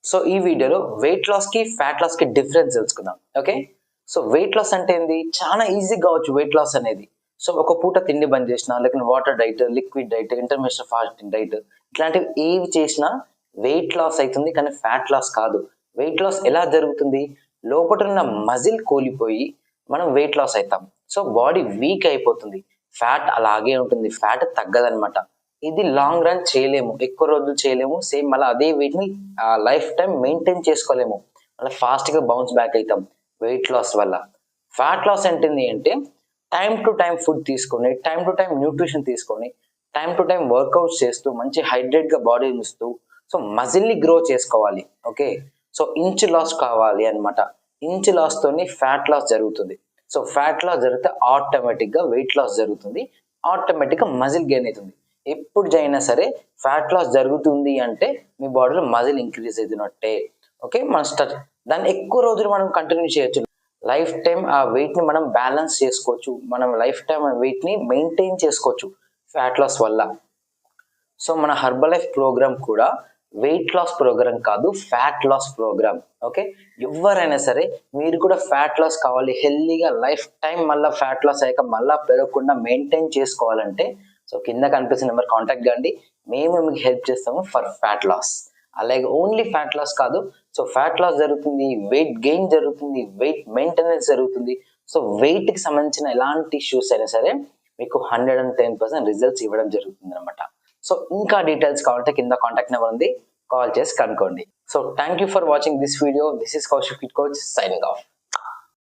So ఈ వీడియోలో weight loss కి ఫ్యాట్ లాస్ కి డిఫరెన్స్ తెలుసుకుందాం. ఓకే, సో వెయిట్ లాస్ అంటే ఏంది? చాలా ఈజీ కావచ్చు వెయిట్ లాస్ అనేది. సో ఒక పూట తిండి బంద్ చేసినా, లేకపోతే water diet, liquid diet, intermittent fasting diet, ఇట్లాంటివి ఏవి చేసినా వెయిట్ లాస్ అవుతుంది, కానీ ఫ్యాట్ లాస్ కాదు. వెయిట్ లాస్ ఎలా జరుగుతుంది? లోపల ఉన్న మజిల్ కోల్పోయి మనం వెయిట్ లాస్ అవుతాం. సో బాడీ వీక్ అయిపోతుంది, ఫ్యాట్ అలాగే ఉంటుంది, ఫ్యాట్ తగ్గదనమాట. ఇది లాంగ్ రన్ చేయలేము, ఎక్కువ రోజులు చేయలేము. సేమ్ మళ్ళీ అదే వెయిట్ ని లైఫ్ టైం మెయింటైన్ చేసుకోలేము, మళ్ళీ ఫాస్ట్ గా బౌన్స్ బ్యాక్ అవుతాం వెయిట్ లాస్ వల్ల. ఫ్యాట్ లాస్ ఏంటింది అంటే టైం టు టైం ఫుడ్ తీసుకొని, టైం టు టైం న్యూట్రిషన్ తీసుకొని, టైం టు టైం వర్కౌట్స్ చేస్తూ, మంచి హైడ్రేట్ గా బాడీ ఉంచుతూ, సో మజిల్ ని గ్రో చేసుకోవాలి. ఓకే, సో ఇంచ్ లాస్ కావాలి అనమాట. ఇంచ్ లాస్ తోని ఫ్యాట్ లాస్ జరుగుతుంది. సో ఫ్యాట్ లాస్ జరిగితే ఆటోమేటిక్ గా వెయిట్ లాస్ జరుగుతుంది, ఆటోమేటిక్ గా మజిల్ గెయిన్ అవుతుంది. ఎప్పుడు అయినా సరే ఫ్యాట్ లాస్ జరుగుతుంది అంటే మీ బాడీలో మజిల్ ఇంక్రీజ్ అవుతున్నట్టే. ఓకే, మన దాన్ని ఎక్కువ రోజులు మనం కంటిన్యూ చేయొచ్చు. లైఫ్ టైం ఆ వెయిట్ ని మనం బ్యాలెన్స్ చేసుకోవచ్చు, మనం లైఫ్ టైం ఆ వెయిట్ ని మెయింటైన్ చేసుకోవచ్చు ఫ్యాట్ లాస్ వల్ల. సో మన హర్బల్ లైఫ్ ప్రోగ్రామ్ కూడా వెయిట్ లాస్ ప్రోగ్రామ్ కాదు, ఫ్యాట్ లాస్ ప్రోగ్రామ్. ఓకే, ఎవరైనా సరే మీరు కూడా ఫ్యాట్ లాస్ కావాలి, హెల్దీగా లైఫ్ టైం మళ్ళీ ఫ్యాట్ లాస్ అయ్యాక మళ్ళీ పెరగకుండా మెయింటైన్ చేసుకోవాలంటే సో కింద కనిపిస్తున్న నెంబర్ కాంటాక్ట్ కండి, మేము మీకు హెల్ప్ చేస్తాము ఫర్ ఫ్యాట్ లాస్. అలాగే ఓన్లీ ఫ్యాట్ లాస్ కాదు, సో ఫ్యాట్ లాస్ జరుగుతుంది, వెయిట్ గెయిన్ జరుగుతుంది, వెయిట్ మెయింటెనెన్స్ జరుగుతుంది. సో వెయిట్ కి సంబంధించిన ఎలాంటి ఇష్యూస్ అయినా సరే మీకు 110% రిజల్ట్స్ ఇవ్వడం జరుగుతుంది అనమాట. సో ఇంకా డీటెయిల్స్ కావాలంటే కింద కాంటాక్ట్ నెంబర్ ఉంది, కాల్ చేసి కనుక్కోండి. So thank you for watching this video. This is Kaushik fit coach signing off.